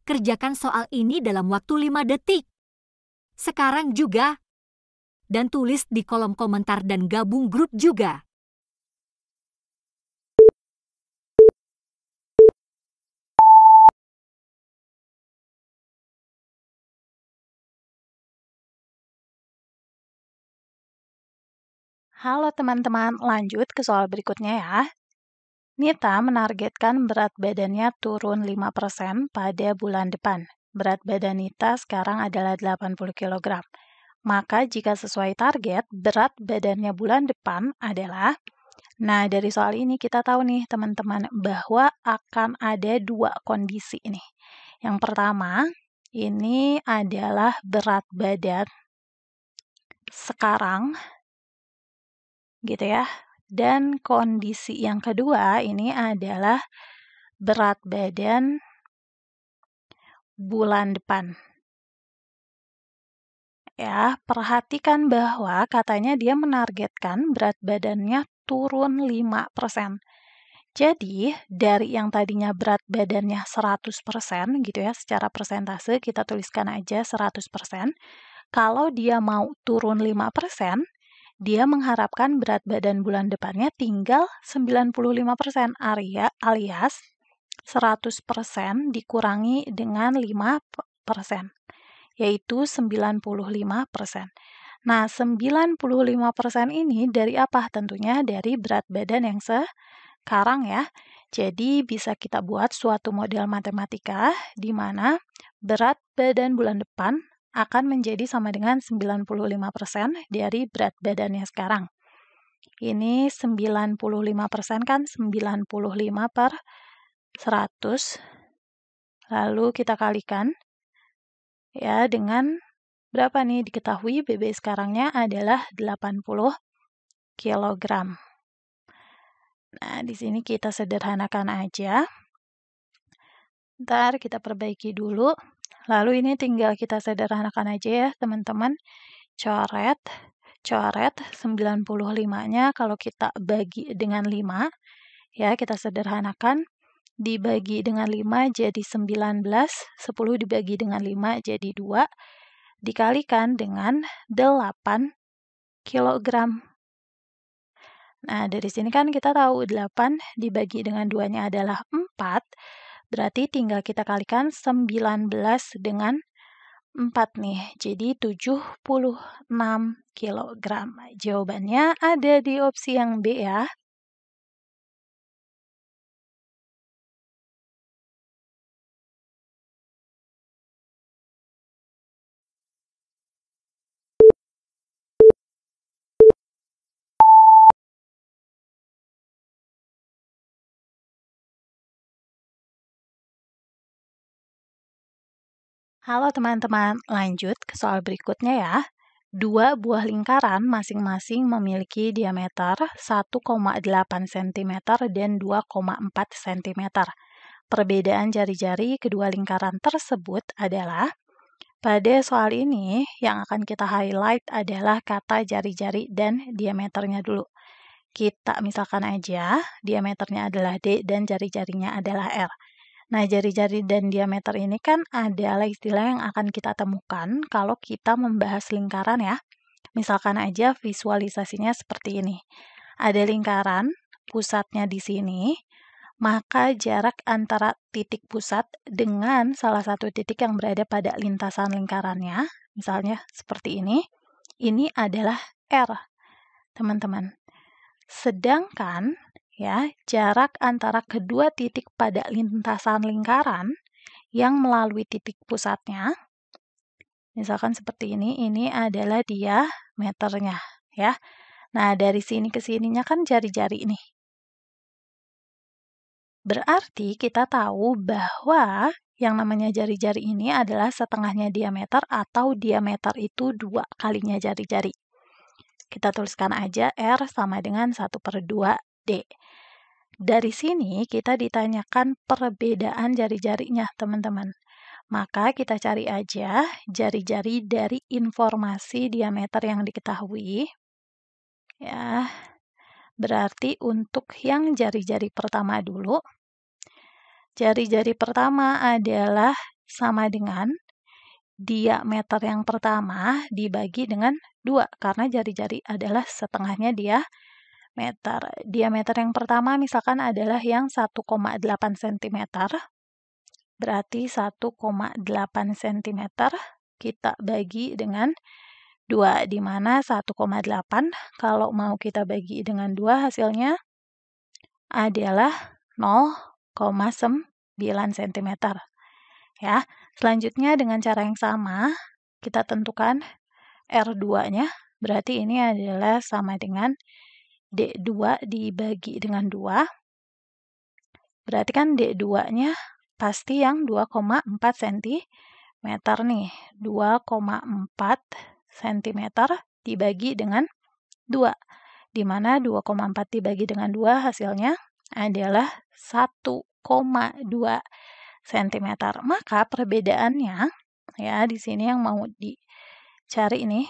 Kerjakan soal ini dalam waktu 5 detik. Sekarang juga. Dan tulis di kolom komentar dan gabung grup juga. Halo teman-teman, lanjut ke soal berikutnya ya. Nita menargetkan berat badannya turun 5% pada bulan depan. Berat badan Nita sekarang adalah 80 kg. Maka jika sesuai target, berat badannya bulan depan adalah... Nah, dari soal ini kita tahu nih teman-teman bahwa akan ada dua kondisi ini. Yang pertama, ini adalah berat badan sekarang, gitu ya. Dan kondisi yang kedua ini adalah berat badan bulan depan. Ya, perhatikan bahwa katanya dia menargetkan berat badannya turun 5%. Jadi, dari yang tadinya berat badannya 100% gitu ya, secara persentase kita tuliskan aja 100%. Kalau dia mau turun 5%, dia mengharapkan berat badan bulan depannya tinggal 95% alias 100% dikurangi dengan 5%, yaitu 95%. Nah, 95% ini dari apa? Tentunya dari berat badan yang sekarang ya. Jadi bisa kita buat suatu model matematika di mana berat badan bulan depan akan menjadi sama dengan 95% dari berat badannya sekarang. Ini 95% kan 95 per 100. Lalu kita kalikan ya dengan berapa nih? Diketahui BB sekarangnya adalah 80 kg. Nah, di sini kita sederhanakan aja. Ntar kita perbaiki dulu. Lalu ini tinggal kita sederhanakan aja ya, teman-teman. Coret 95-nya kalau kita bagi dengan 5, ya kita sederhanakan, dibagi dengan 5 jadi 19, 10 dibagi dengan 5 jadi 2, dikalikan dengan 8 kg. Nah, dari sini kan kita tahu 8 dibagi dengan 2-nya adalah 4, berarti tinggal kita kalikan 19 dengan 4 nih, jadi 76 kg. Jawabannya ada di opsi yang B ya. Halo teman-teman, lanjut ke soal berikutnya ya. Dua buah lingkaran masing-masing memiliki diameter 1,8 cm dan 2,4 cm. Perbedaan jari-jari kedua lingkaran tersebut adalah, pada soal ini yang akan kita highlight adalah kata jari-jari dan diameternya dulu. Kita misalkan aja diameternya adalah D dan jari-jarinya adalah R. Nah, jari-jari dan diameter ini kan adalah istilah yang akan kita temukan kalau kita membahas lingkaran ya. Misalkan aja visualisasinya seperti ini. Ada lingkaran, pusatnya di sini, maka jarak antara titik pusat dengan salah satu titik yang berada pada lintasan lingkarannya, misalnya seperti ini adalah R, teman-teman. Sedangkan ya, jarak antara kedua titik pada lintasan lingkaran yang melalui titik pusatnya, misalkan seperti ini adalah diameternya ya. Nah, dari sini ke sininya kan jari-jari ini. Berarti kita tahu bahwa yang namanya jari-jari ini adalah setengahnya diameter atau diameter itu 2 kalinya jari-jari. Kita tuliskan aja R sama dengan 1/2D. Dari sini kita ditanyakan perbedaan jari-jarinya, teman-teman. Maka kita cari aja jari-jari dari informasi diameter yang diketahui. Ya, berarti untuk yang jari-jari pertama dulu, jari-jari pertama adalah sama dengan diameter yang pertama dibagi dengan 2, karena jari-jari adalah setengahnya diameter. Diameter yang pertama misalkan adalah yang 1,8 cm, berarti 1,8 cm kita bagi dengan 2, di mana 1,8 kalau mau kita bagi dengan 2 hasilnya adalah 0,9 cm. Ya, selanjutnya dengan cara yang sama, kita tentukan R2-nya, berarti ini adalah sama dengan D2 dibagi dengan 2, berarti kan D2-nya pasti yang 2,4 cm nih, 2,4 cm dibagi dengan 2, di mana 2,4 dibagi dengan 2 hasilnya adalah 1,2 cm. Maka perbedaannya, ya di sini yang mau dicari ini,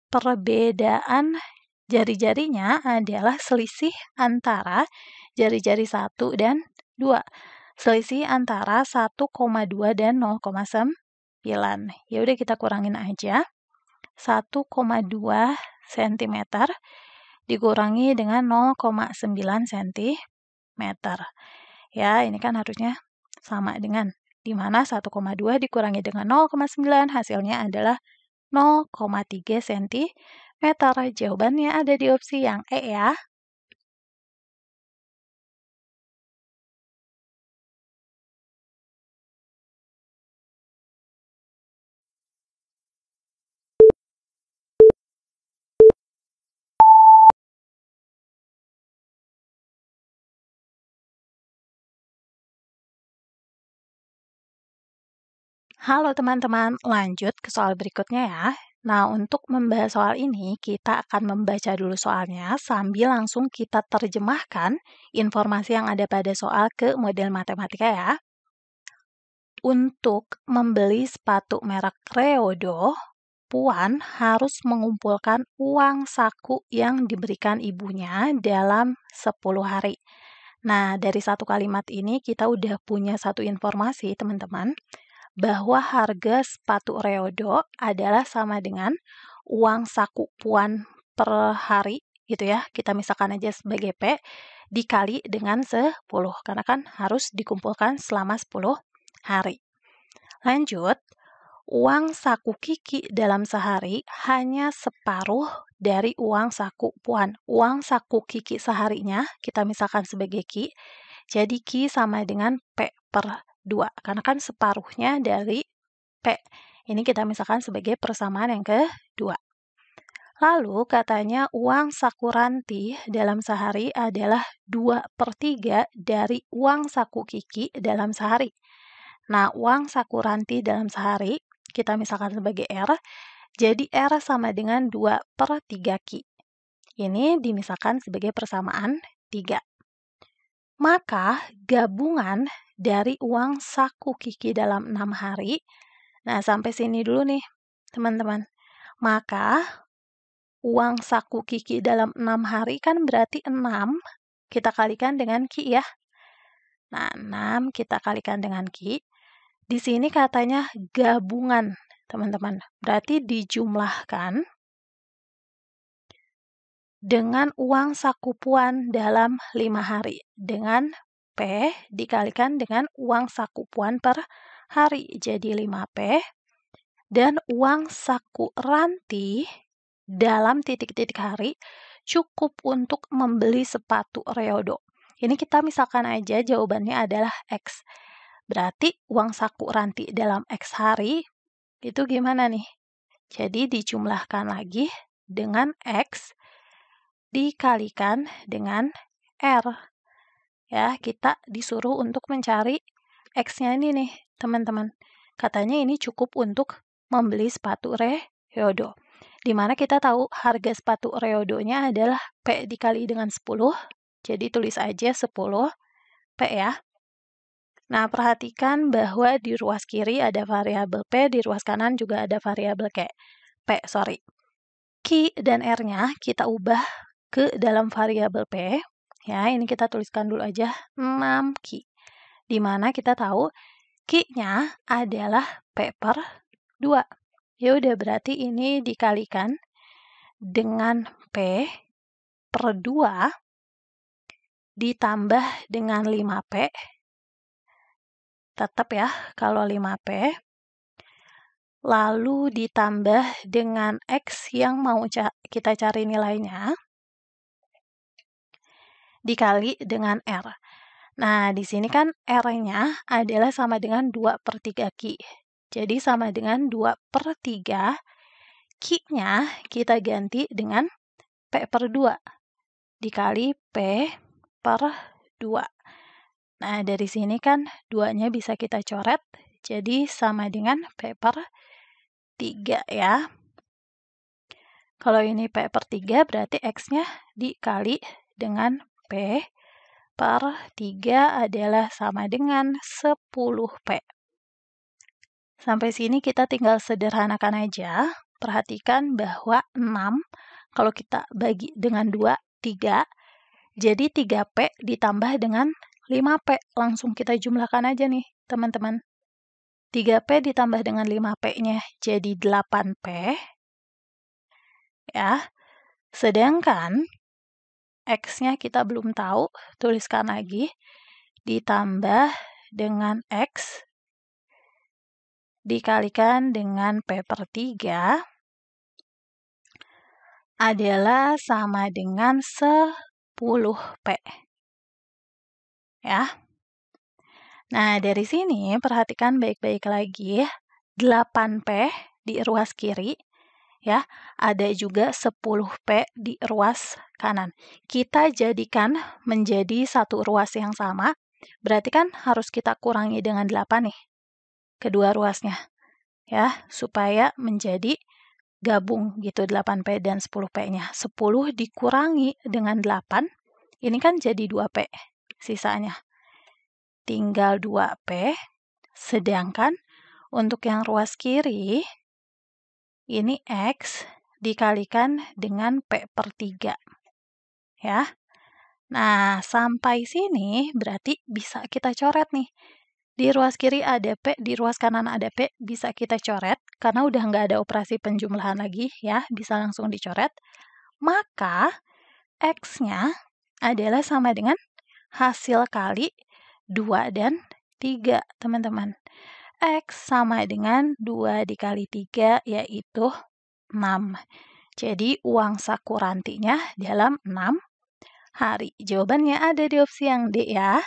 perbedaan jari-jarinya adalah selisih antara jari-jari 1 dan 2. Selisih antara 1,2 dan 0,9. Ya udah kita kurangin aja. 1,2 cm dikurangi dengan 0,9 cm. Ya, ini kan harusnya sama dengan, di mana 1,2 dikurangi dengan 0,9 hasilnya adalah 0,3 cm. Jawabannya ada di opsi yang E ya. Halo teman-teman, lanjut ke soal berikutnya ya. Nah, untuk membahas soal ini, kita akan membaca dulu soalnya sambil langsung kita terjemahkan informasi yang ada pada soal ke model matematika ya. Untuk membeli sepatu merek Reodo, Puan harus mengumpulkan uang saku yang diberikan ibunya dalam 10 hari. Nah, dari satu kalimat ini kita udah punya satu informasi, teman-teman, bahwa harga sepatu Reodo adalah sama dengan uang saku Puan per hari, gitu ya. Kita misalkan aja sebagai P, dikali dengan 10, karena kan harus dikumpulkan selama 10 hari. Lanjut, uang saku Kiki dalam sehari hanya separuh dari uang saku Puan. Uang saku Kiki seharinya kita misalkan sebagai Ki, jadi Ki sama dengan P per 2, karena kan separuhnya dari P. Ini kita misalkan sebagai persamaan yang kedua. Lalu katanya uang saku Ranti dalam sehari adalah 2/3 dari uang saku Kiki dalam sehari. Nah, uang saku Ranti dalam sehari, kita misalkan sebagai R, jadi R sama dengan 2/3 Ki. Ini dimisalkan sebagai persamaan 3. Maka gabungan dari uang saku Kiki dalam 6 hari, nah sampai sini dulu nih teman-teman. Maka uang saku Kiki dalam 6 hari kan berarti 6 kita kalikan dengan Ki ya. Nah, 6 kita kalikan dengan Ki. Di sini katanya gabungan, teman-teman. Berarti dijumlahkan dengan uang saku Puan dalam 5 hari. Dengan P dikalikan dengan uang saku Puan per hari. Jadi 5P. Dan uang saku Ranti dalam titik-titik hari cukup untuk membeli sepatu Reodo. Ini kita misalkan aja jawabannya adalah X. Berarti uang saku Ranti dalam X hari itu gimana nih? Jadi dijumlahkan lagi dengan X dikalikan dengan R. Ya, kita disuruh untuk mencari X-nya ini nih, teman-teman. Katanya ini cukup untuk membeli sepatu Reodo. Di mana kita tahu harga sepatu Reodo-nya adalah P dikali dengan 10. Jadi tulis aja 10 P ya. Nah, perhatikan bahwa di ruas kiri ada variabel P, di ruas kanan juga ada variabel P. Ki dan R-nya kita ubah ke dalam variabel P. Ya, ini kita tuliskan dulu aja 6 Ki. Di mana kita tahu Q-nya adalah P per 2. Ya udah, berarti ini dikalikan dengan P per 2 ditambah dengan 5P. Tetap ya, kalau 5P. Lalu ditambah dengan X yang mau kita cari nilainya, dikali dengan R. Nah, di sini kan R-nya adalah sama dengan 2 per 3 Q. Jadi sama dengan 2 per 3. Q-nya kita ganti dengan P per 2 dikali P per 2. Nah, dari sini kan 2-nya bisa kita coret, jadi sama dengan P per 3 ya. Kalau ini P per 3 berarti X-nya dikali dengan P per 3 adalah sama dengan 10P. Sampai sini kita tinggal sederhanakan aja. Perhatikan bahwa 6, kalau kita bagi dengan 2, 3. Jadi 3P ditambah dengan 5P. Langsung kita jumlahkan aja nih, teman-teman. 3P ditambah dengan 5P-nya jadi 8P. Ya. Sedangkan X-nya kita belum tahu, tuliskan lagi. Ditambah dengan X dikalikan dengan P per 3 adalah sama dengan 10P. Ya. Nah, dari sini perhatikan baik-baik lagi. 8P di ruas kiri. Ya, ada juga 10P di ruas kanan. Kita jadikan menjadi satu ruas yang sama, berarti kan harus kita kurangi dengan 8 nih, kedua ruasnya. Ya, supaya menjadi gabung gitu 8P dan 10P-nya. 10 dikurangi dengan 8, ini kan jadi 2P sisanya. Tinggal 2P, sedangkan untuk yang ruas kiri, ini X dikalikan dengan P per 3. Ya. Nah, sampai sini berarti bisa kita coret nih. Di ruas kiri ada P, di ruas kanan ada P, bisa kita coret. Karena udah nggak ada operasi penjumlahan lagi ya, bisa langsung dicoret. Maka X-nya adalah sama dengan hasil kali 2 dan 3, teman-teman. X sama dengan 2 dikali 3, yaitu 6. Jadi, uang saku rantinya dalam 6 hari. Jawabannya ada di opsi yang D ya.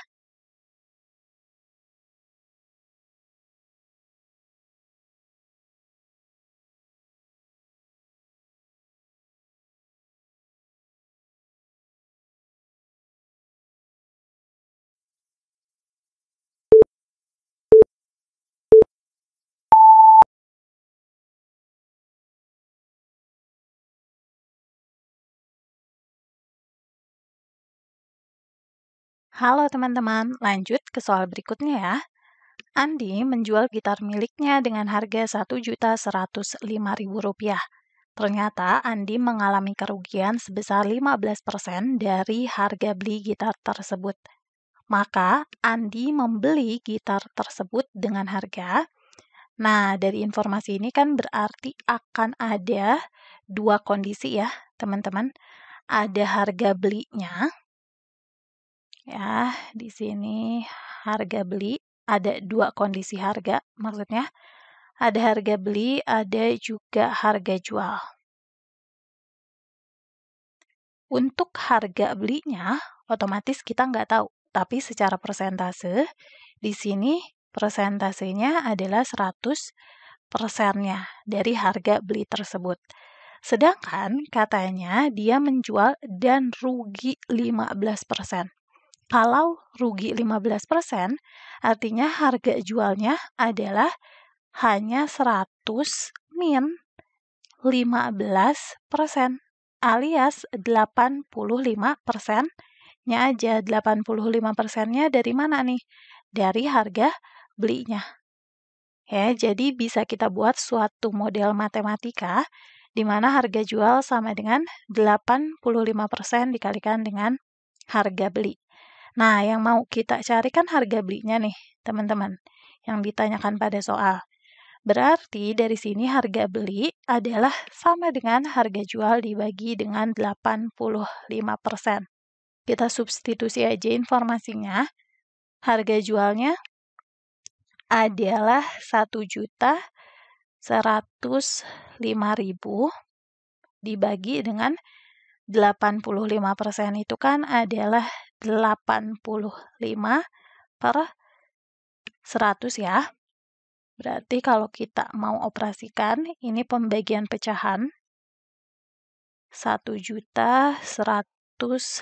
Halo teman-teman, lanjut ke soal berikutnya ya. Andi menjual gitar miliknya dengan harga Rp1.105.000. Ternyata Andi mengalami kerugian sebesar 15% dari harga beli gitar tersebut. Maka Andi membeli gitar tersebut dengan harga. Nah, dari informasi ini kan berarti akan ada dua kondisi ya, teman-teman. Ada harga belinya. Ya, di sini harga beli, ada dua kondisi harga, maksudnya ada harga beli, ada juga harga jual. Untuk harga belinya, otomatis kita nggak tahu, tapi secara persentase, di sini persentasenya adalah 100%-nya dari harga beli tersebut. Sedangkan katanya dia menjual dan rugi 15%. Kalau rugi 15%, artinya harga jualnya adalah hanya 100 min 15%, alias 85%-nya aja. 85%-nya dari mana nih? Dari harga belinya. Ya, jadi bisa kita buat suatu model matematika di mana harga jual sama dengan 85% dikalikan dengan harga beli. Nah, yang mau kita cari kan harga belinya nih, teman-teman. yang ditanyakan pada soal. Berarti dari sini harga beli adalah sama dengan harga jual dibagi dengan 85%. Kita substitusi aja informasinya. Harga jualnya adalah 1.105.000 dibagi dengan 85% itu kan adalah 85 per 100 ya. Berarti kalau kita mau operasikan, ini pembagian pecahan 1.105.000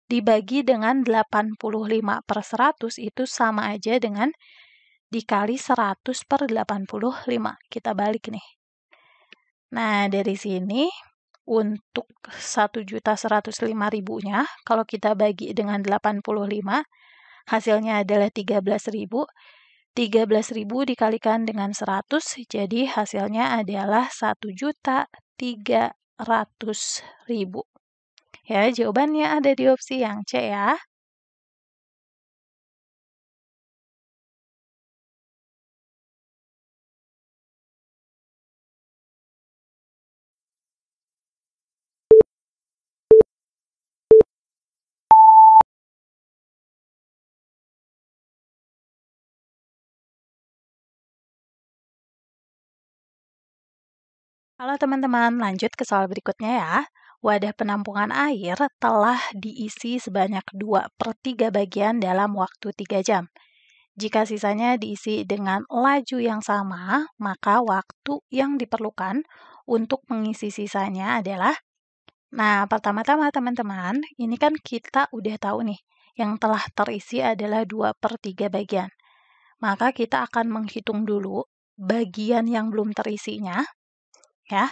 dibagi dengan 85 per 100 itu sama aja dengan dikali 100 per 85. Kita balik nih. Nah, dari sini untuk 1.105.000-nya, kalau kita bagi dengan 85, hasilnya adalah 13.000. 13.000 dikalikan dengan 100, jadi hasilnya adalah 1.300.000. Ya, jawabannya ada di opsi yang C ya. Halo teman-teman, lanjut ke soal berikutnya ya. Wadah penampungan air telah diisi sebanyak 2/3 bagian dalam waktu 3 jam. Jika sisanya diisi dengan laju yang sama, maka waktu yang diperlukan untuk mengisi sisanya adalah... Nah, pertama-tama teman-teman, ini kan kita udah tahu nih, yang telah terisi adalah 2/3 bagian. Maka kita akan menghitung dulu bagian yang belum terisinya, ya.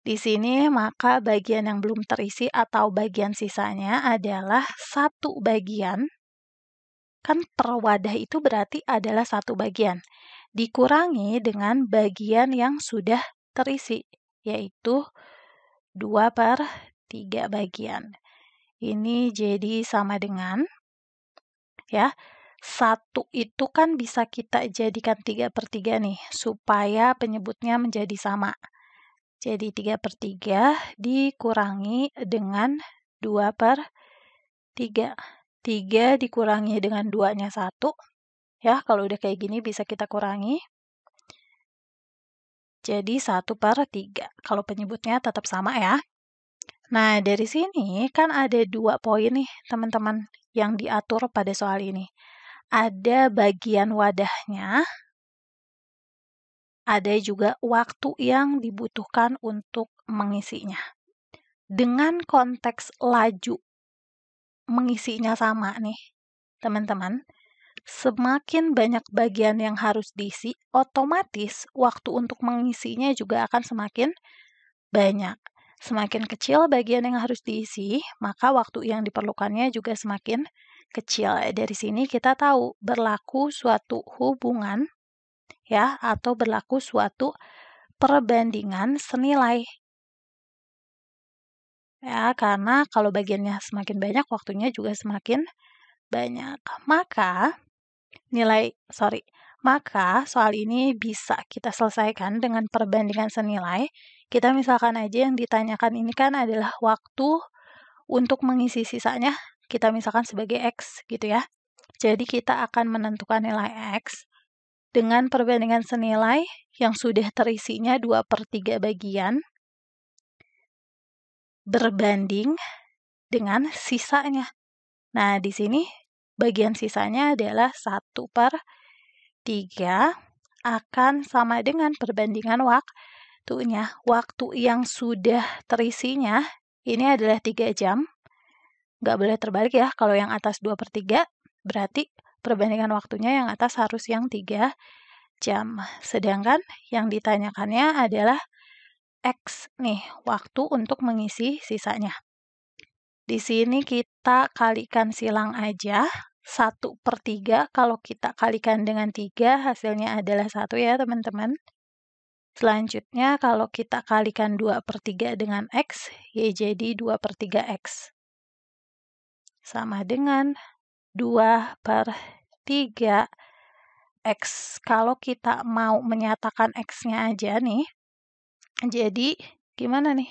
Di sini maka bagian yang belum terisi atau bagian sisanya adalah 1 bagian. Kan per wadah itu berarti adalah 1 bagian. Dikurangi dengan bagian yang sudah terisi, yaitu 2/3 bagian. Ini jadi sama dengan, ya, 1 itu kan bisa kita jadikan 3/3 nih, supaya penyebutnya menjadi sama. Jadi 3/3 dikurangi dengan 2/3. 3 dikurangi dengan 2-nya 1. Ya, kalau udah kayak gini bisa kita kurangi. Jadi 1/3. Kalau penyebutnya tetap sama ya. Nah, dari sini kan ada 2 poin nih, teman-teman, yang diatur pada soal ini. Ada bagian wadahnya, ada juga waktu yang dibutuhkan untuk mengisinya. Dengan konteks laju mengisinya sama nih, teman-teman, semakin banyak bagian yang harus diisi, otomatis waktu untuk mengisinya juga akan semakin banyak. Semakin kecil bagian yang harus diisi, maka waktu yang diperlukannya juga semakin kecil. Dari sini kita tahu berlaku suatu hubungan, ya, atau berlaku suatu perbandingan senilai. Ya, karena kalau bagiannya semakin banyak, waktunya juga semakin banyak. Maka soal ini bisa kita selesaikan dengan perbandingan senilai. Kita misalkan aja yang ditanyakan ini kan adalah waktu untuk mengisi sisanya, kita misalkan sebagai X gitu ya. Jadi kita akan menentukan nilai X dengan perbandingan senilai yang sudah terisinya 2/3 bagian berbanding dengan sisanya. Nah, di sini bagian sisanya adalah 1/3 akan sama dengan perbandingan waktunya. Waktu yang sudah terisinya ini adalah 3 jam. Nggak boleh terbalik ya, kalau yang atas 2/3 berarti perbandingan waktunya yang atas harus yang 3 jam. Sedangkan yang ditanyakannya adalah X nih, waktu untuk mengisi sisanya. Di sini kita kalikan silang aja, 1/3 kalau kita kalikan dengan 3 hasilnya adalah 1 ya teman-teman. Selanjutnya kalau kita kalikan 2/3 dengan X, ya jadi 2/3 X. Sama dengan 2/3. 3X. Kalau kita mau menyatakan X-nya aja nih, jadi gimana nih?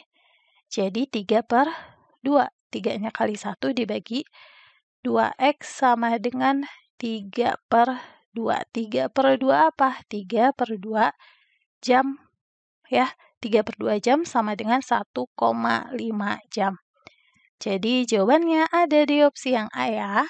Jadi 3/2. 3-nya kali 1 dibagi 2X sama dengan 3/2. 3/2 apa? 3/2 jam. Ya, 3/2 jam sama dengan 1,5 jam. Jadi jawabannya ada di opsi yang A ya.